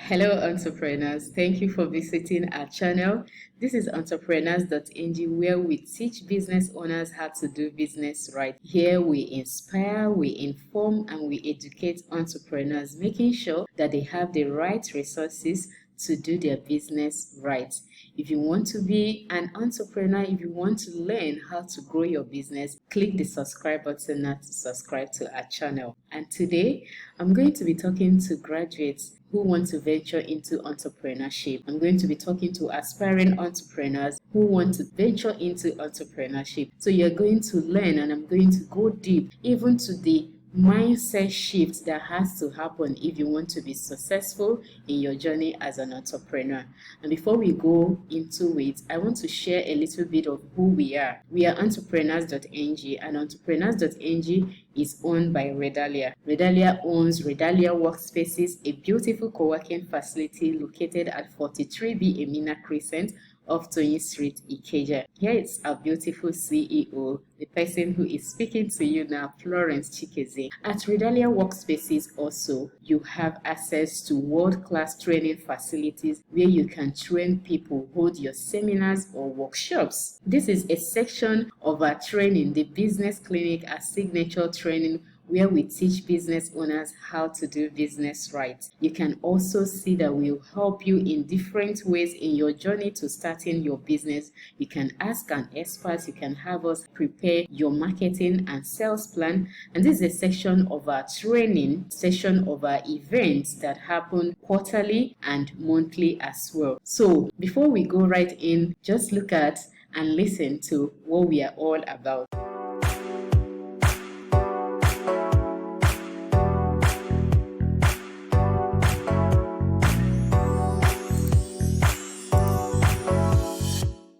Hello, entrepreneurs. Thank you for visiting our channel. This is Entrepreneus.ng, where we teach business owners how to do business right. Here we inspire, we inform, and we educate entrepreneurs, making sure that they have the right resources to do their business right. If you want to be an entrepreneur, if you want to learn how to grow your business, click the subscribe button now to subscribe to our channel. And today, I'm going to be talking to graduates who want to venture into entrepreneurship. I'm going to be talking to aspiring entrepreneurs who want to venture into entrepreneurship. So you're going to learn, and I'm going to go deep even to the mindset shift that has to happen if you want to be successful in your journey as an entrepreneur. And before we go into it, I want to share a little bit of who we are. We are Entrepreneus.ng, and Entrepreneus.ng is owned by Redalia. Redalia owns Redalia Workspaces, a beautiful co-working facility located at 43B Emina Crescent off Toyin Street, Ikeja. Here is our beautiful CEO, the person who is speaking to you now, Florence Chikeze. At Redalia Workspaces also, you have access to world-class training facilities where you can train people, hold your seminars or workshops. This is a section of our training, the Business Clinic, our signature training, where we teach business owners how to do business right. You can also see that we'll help you in different ways in your journey to starting your business. You can ask an expert, you can have us prepare your marketing and sales plan. And this is a section of our training, session of our events that happen quarterly and monthly as well. So before we go right in, just look at and listen to what we are all about.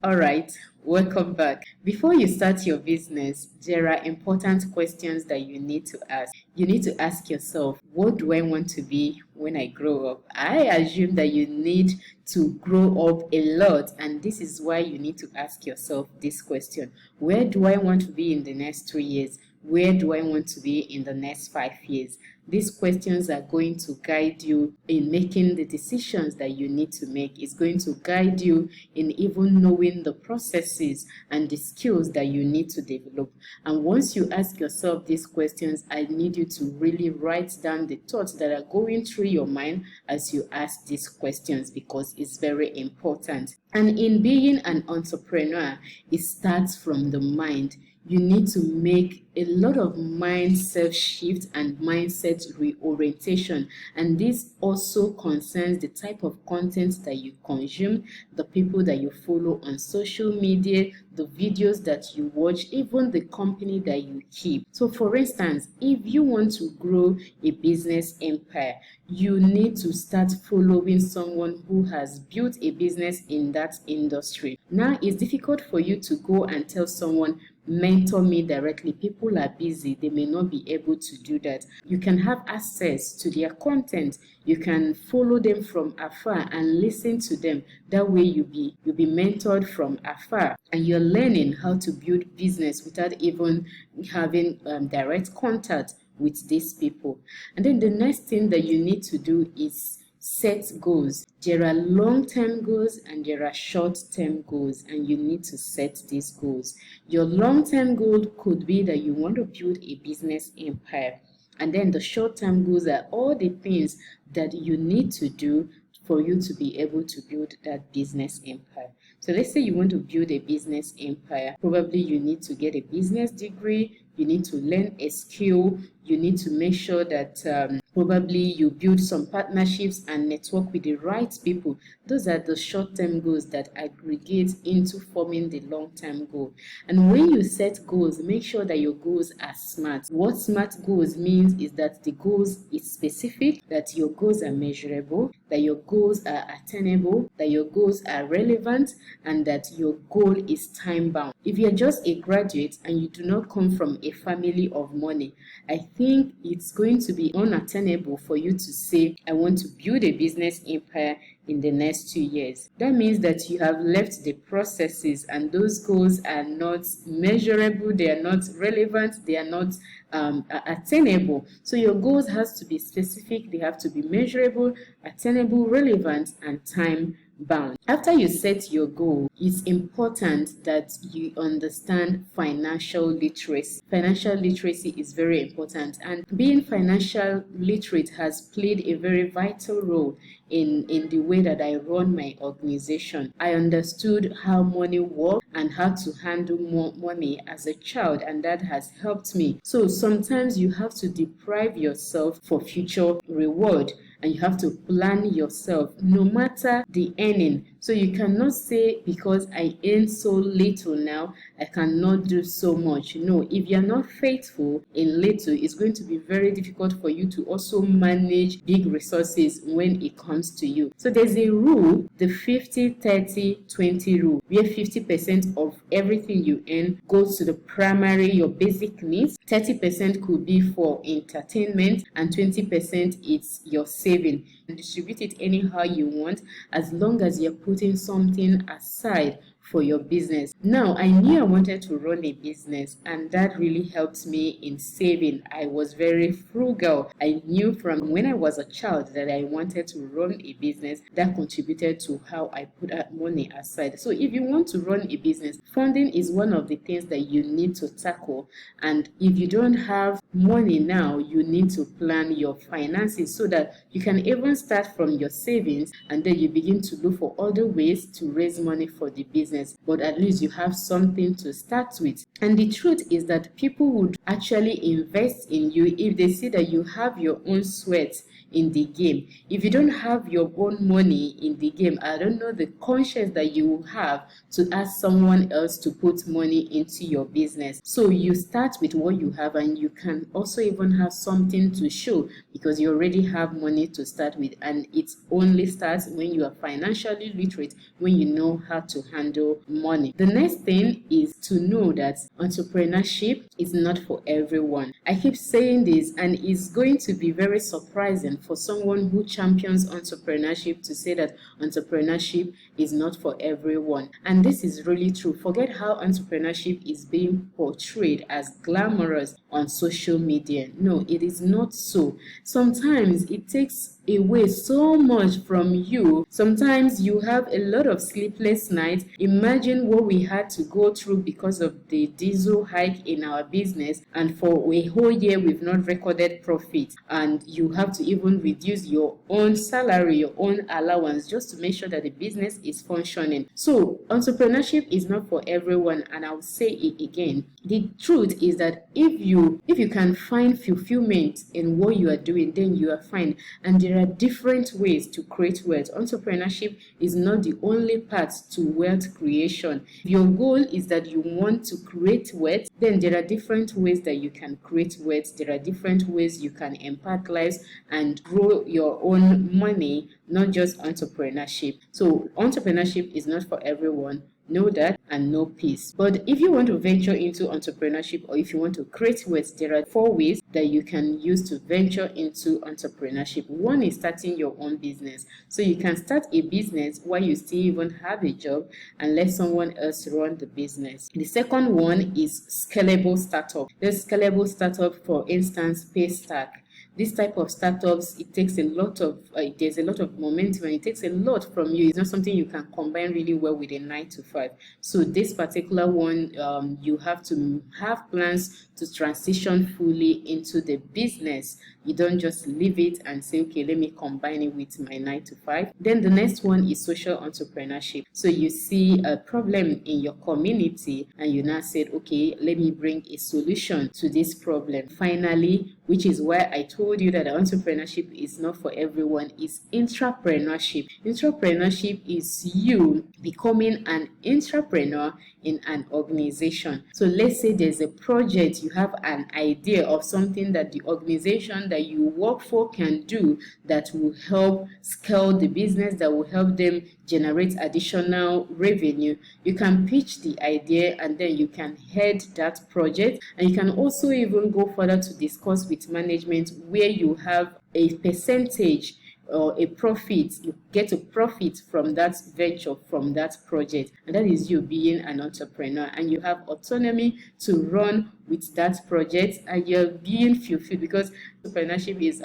All right, welcome back. Before you start your business, there are important questions that you need to ask. You need to ask yourself, what do I want to be when I grow up? I assume that you need to grow up a lot, and this is why you need to ask yourself this question. Where do I want to be in the next 2 years? Where do I want to be in the next 5 years? These questions are going to guide you in making the decisions that you need to make. It's going to guide you in even knowing the processes and the skills that you need to develop. And once you ask yourself these questions, I need you to really write down the thoughts that are going through your mind as you ask these questions, because it's very important. And in being an entrepreneur, it starts from the mind. You need to make a lot of mindset shift and mindset reorientation, and this also concerns the type of content that you consume, the people that you follow on social media, the videos that you watch, even the company that you keep. So for instance, if you want to grow a business empire, you need to start following someone who has built a business in that industry. Now it's difficult for you to go and tell someone, mentor me directly. People are busy, they may not be able to do that. You can have access to their content, you can follow them from afar and listen to them. That way you'll be mentored from afar, and you're learning how to build business without even having direct contact with these people. And then the next thing that you need to do is set goals. There are long-term goals and there are short-term goals, and you need to set these goals. Your long-term goal could be that you want to build a business empire, and then the short-term goals are all the things that you need to do for you to be able to build that business empire. So let's say you want to build a business empire. Probably you need to get a business degree, you need to learn a skill, you need to make sure that probably you build some partnerships and network with the right people. Those are the short-term goals that aggregate into forming the long-term goal. And when you set goals, make sure that your goals are smart. What smart goals means is that the goals is specific, that your goals are measurable, that your goals are attainable, that your goals are relevant, and that your goal is time-bound. If you're just a graduate and you do not come from a family of money, I think it's going to be unattainable for you to say, I want to build a business empire in the next 2 years. That means that you have left the processes, and those goals are not measurable, they are not relevant, they are not attainable. So your goals has to be specific, they have to be measurable, attainable, relevant, and time bound. After you set your goal, it's important that you understand financial literacy. Financial literacy is very important, and being financial literate has played a very vital role in the way that I run my organization. I understood how money works and how to handle more money as a child, and that has helped me. So sometimes you have to deprive yourself for future reward, and you have to plan yourself no matter the earning. So you cannot say, because I earn so little now, I cannot do so much. No, if you're not faithful in little, it's going to be very difficult for you to also manage big resources when it comes to you. So there's a rule, the 50-30-20 rule, where 50% of everything you earn goes to the primary, your basic needs. 30% could be for entertainment, and 20% is your saving. And distribute it anyhow you want, as long as you're putting something aside for your business. Now, I knew I wanted to run a business, and that really helped me in saving. I was very frugal. I knew from when I was a child that I wanted to run a business. That contributed to how I put that money aside. So if you want to run a business, funding is one of the things that you need to tackle. And if you don't have money now, you need to plan your finances so that you can even start from your savings, and then you begin to look for other ways to raise money for the business. But at least you have something to start with. And the truth is that people would actually invest in you if they see that you have your own sweat in the game. If you don't have your own money in the game, I don't know the conscience that you will have to ask someone else to put money into your business. So you start with what you have, and you can also even have something to show because you already have money to start with. And it only starts when you are financially literate, when you know how to handle money. The next thing is to know that entrepreneurship is not for everyone. I keep saying this, and it's going to be very surprising for someone who champions entrepreneurship to say that entrepreneurship is not for everyone. And this is really true. Forget how entrepreneurship is being portrayed as glamorous on social media. No, it is not so. Sometimes it takes away so much from you. Sometimes you have a lot of sleepless nights. Imagine what we had to go through because of the diesel hike in our business, and for a whole year we've not recorded profit, and you have to even reduce your own salary, your own allowance, just to make sure that the business is functioning. So entrepreneurship is not for everyone, and I'll say it again. The truth is that if you can find fulfillment in what you are doing, then you are fine. And there are different ways to create wealth. Entrepreneurship is not the only path to wealth creation. If your goal is that you want to create wealth, then there are different ways that you can create wealth. There are different ways you can impact lives and grow your own money, not just entrepreneurship. So entrepreneurship is not for everyone. Know that and know peace. But if you want to venture into entrepreneurship, or if you want to create wealth, there are 4 ways that you can use to venture into entrepreneurship. One is starting your own business. So you can start a business while you still even have a job and let someone else run the business. The second one is scalable startup. There's scalable startup, for instance, Paystack. This type of startups, it takes a lot of, there's a lot of momentum, and it takes a lot from you. It's not something you can combine really well with a 9 to 5. So this particular one, you have to have plans to transition fully into the business. You don't just leave it and say, okay, let me combine it with my 9 to 5. Then the next one is social entrepreneurship. So you see a problem in your community, and you now said, okay, let me bring a solution to this problem. Finally, which is why I told you that entrepreneurship is not for everyone, is intrapreneurship. Intrapreneurship is you becoming an entrepreneur in an organization. So let's say there's a project, you have an idea of something that the organization that you work for can do that will help scale the business, that will help them generate additional revenue, you can pitch the idea and then you can head that project. And you can also even go further to discuss with management where you have a percentage or a profit, you get a profit from that venture, from that project, and that is you being an entrepreneur, and you have autonomy to run with that project, and you're being fulfilled, because entrepreneurship is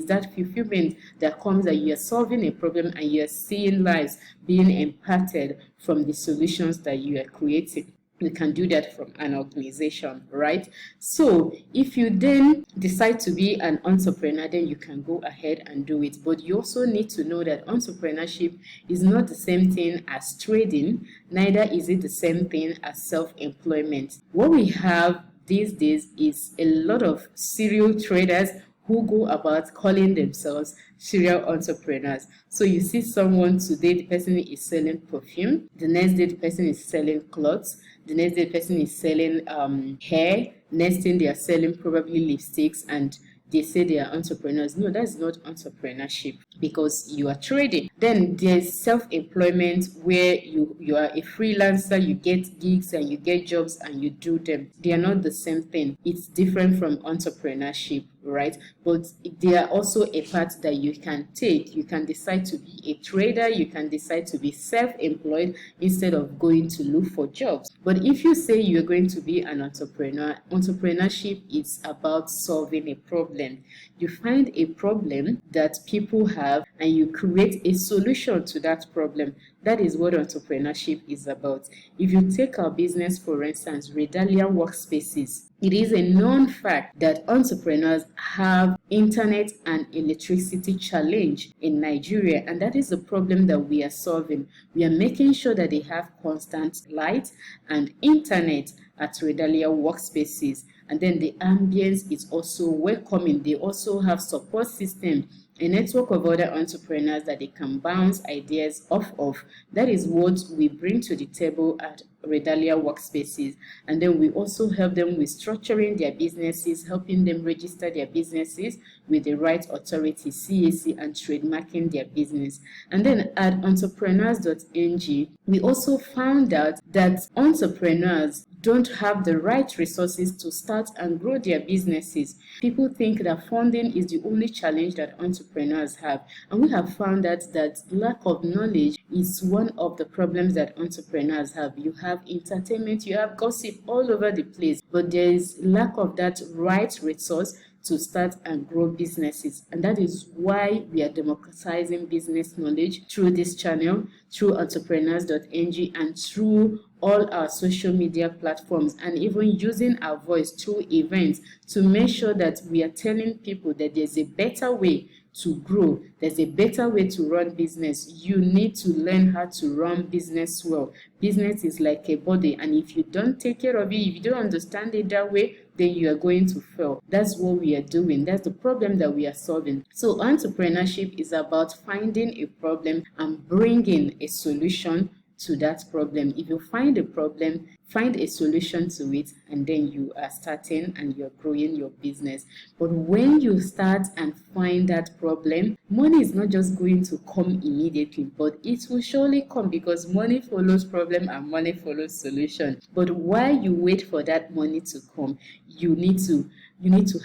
that fulfillment that comes that you're solving a problem and you're seeing lives being impacted from the solutions that you are creating. We can do that from an organization, right? So if you then decide to be an entrepreneur, then you can go ahead and do it. But you also need to know that entrepreneurship is not the same thing as trading, neither is it the same thing as self-employment. What we have these days is a lot of serial traders who go about calling themselves serial entrepreneurs. So you see someone today, the person is selling perfume, the next day the person is selling clothes, the next day the person is selling hair, next thing they are selling probably lipsticks, and they say they are entrepreneurs. No, that's not entrepreneurship, because you are trading. Then there's self-employment, where you are a freelancer, you get gigs and you get jobs and you do them. They are not the same thing. It's different from entrepreneurship, right? But they are also a path that you can take. You can decide to be a trader, you can decide to be self-employed instead of going to look for jobs. But if you say you're going to be an entrepreneur, entrepreneurship is about solving a problem. You find a problem that people have and you create a solution to that problem. That is what entrepreneurship is about. If you take our business, for instance, Redalia Workspaces, it is a known fact that entrepreneurs have internet and electricity challenge in Nigeria, and that is the problem that we are solving. We are making sure that they have constant light and internet at Redalia Workspaces, and then the ambience is also welcoming. They also have support system, a network of other entrepreneurs that they can bounce ideas off of. That is what we bring to the table at Redalia Workspaces. And then we also help them with structuring their businesses, helping them register their businesses with the right authority, CAC, and trademarking their business. And then at Entrepreneus.ng, we also found out that entrepreneurs don't have the right resources to start and grow their businesses. People think that funding is the only challenge that entrepreneurs have, and we have found out that lack of knowledge is one of the problems that entrepreneurs have. You have entertainment, you have gossip all over the place, but there is lack of that right resource to start and grow businesses. And that is why we are democratizing business knowledge through this channel, through Entrepreneus.ng, and through all our social media platforms, and even using our voice through events to make sure that we are telling people that there's a better way to grow, there's a better way to run business. You need to learn how to run business well. Business is like a body, and if you don't take care of it, if you don't understand it that way, then you are going to fail. That's what we are doing. That's the problem that we are solving. So entrepreneurship is about finding a problem and bringing a solution to that problem. If you find a problem, find a solution to it, and then you are starting and you're growing your business. But when you start and find that problem, money is not just going to come immediately, but it will surely come, because money follows problem and money follows solution. But while you wait for that money to come, you need to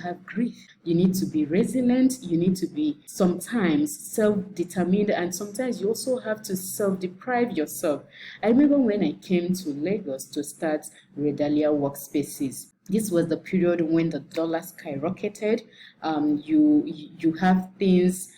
have grief. You need to be resilient. You need to be sometimes self-determined, and sometimes you also have to self-deprive yourself. I remember when I came to Lagos to start Redalia Workspaces. This was the period when the dollar skyrocketed. You have things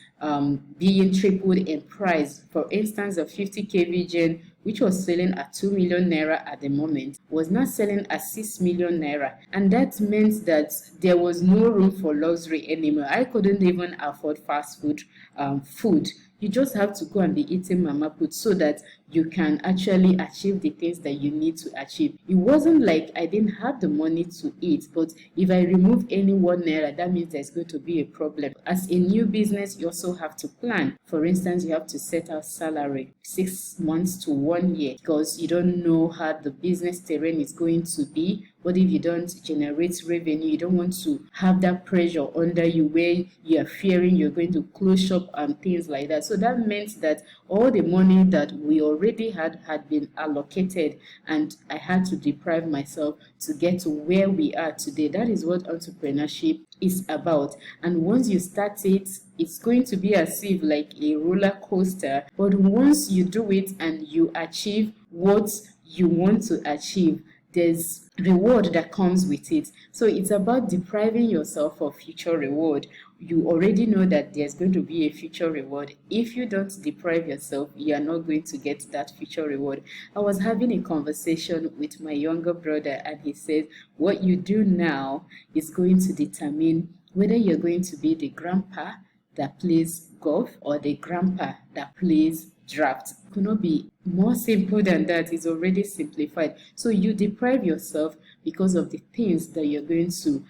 being tripled in price. For instance, a 50 kV gen, which was selling at 2 million naira at the moment, was now selling at 6 million naira. And that meant that there was no room for luxury anymore. I couldn't even afford fast food. You just have to go and be eating mama put so that you can actually achieve the things that you need to achieve. It wasn't like I didn't have the money to eat, but if I remove any 1 naira, that means there's going to be a problem. As a new business, you also have to plan. For instance, you have to set out salary 6 months to 1 year, because you don't know how the business terrain is going to be. What if you don't generate revenue? You don't want to have that pressure under you where you are fearing you're going to close shop and things like that. So that meant that all the money that we already had been allocated, and I had to deprive myself to get to where we are today. That is what entrepreneurship is about. And once you start it, it's going to be as if like a roller coaster. But once you do it and you achieve what you want to achieve, there's reward that comes with it. So it's about depriving yourself of future reward. You already know that there's going to be a future reward. If you don't deprive yourself, you are not going to get that future reward. I was having a conversation with my younger brother, and he said, what you do now is going to determine whether you're going to be the grandpa that plays golf or the grandpa that plays draft. Could not be more simple than that. It's already simplified. So you deprive yourself because of the things that you're going to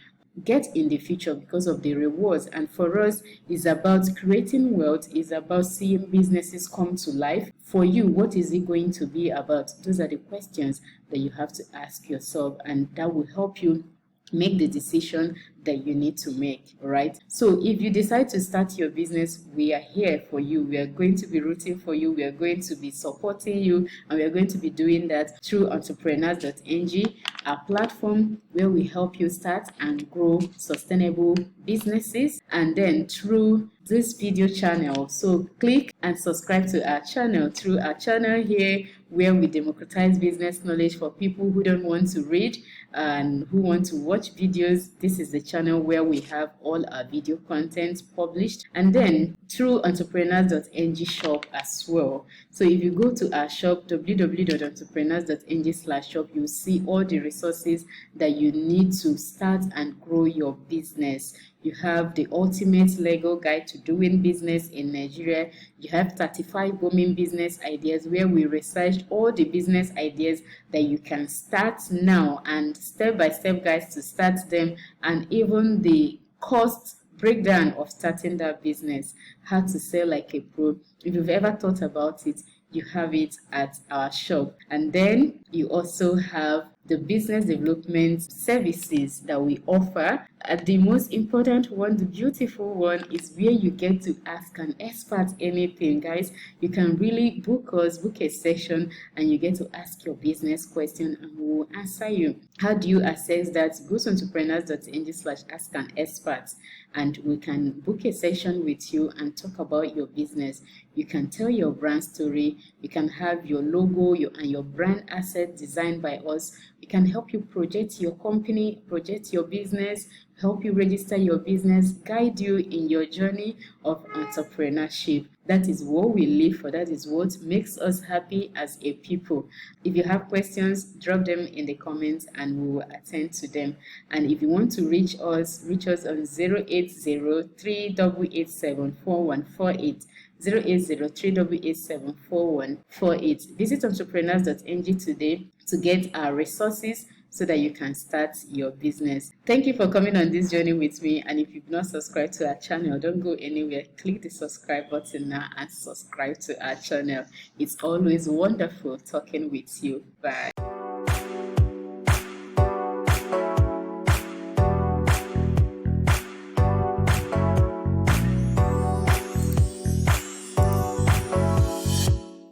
get in the future, because of the rewards. And for us, it's about creating wealth, it's about seeing businesses come to life. For you, what is it going to be about? Those are the questions that you have to ask yourself, and that will help you make the decision that you need to make. All right, so if you decide to start your business, we are here for you. We are going to be rooting for you. We are going to be supporting you, and we are going to be doing that through Entrepreneus.ng, our platform where we help you start and grow sustainable businesses, and then through this video channel. So click and subscribe to our channel. Through our channel here, where we democratize business knowledge for people who don't want to read and who want to watch videos. This is the channel where we have all our video content published. And then through Entrepreneus.ng shop as well. So if you go to our shop, www.entrepreneus.ng/shop, you'll see all the resources that you need to start and grow your business. You have the ultimate legal guide to doing business in Nigeria. You have 35 booming business ideas, where we researched all the business ideas that you can start now, and step-by-step guides to start them, and even the cost breakdown of starting that business, how to sell like a pro. If you've ever thought about it, you have it at our shop. And then you also have the business development services that we offer. The most important one, the beautiful one, is where you get to ask an expert anything. Guys, you can really book us, book a session, and you get to ask your business question, and we will answer you. How do you access that? Go to Entrepreneus.ng/ask an expert, and we can book a session with you and talk about your business. You can tell your brand story. You can have your logo and your brand asset designed by us. We can help you project your company, project your business, help you register your business, guide you in your journey of entrepreneurship. That is what we live for. That is what makes us happy as a people. If you have questions, drop them in the comments and we will attend to them. And if you want to reach us on 08038874148. 08038874148. Visit Entrepreneus.ng today to get our resources so that you can start your business. Thank you for coming on this journey with me. And if you've not subscribed to our channel, don't go anywhere. Click the subscribe button now and subscribe to our channel. It's always wonderful talking with you. Bye.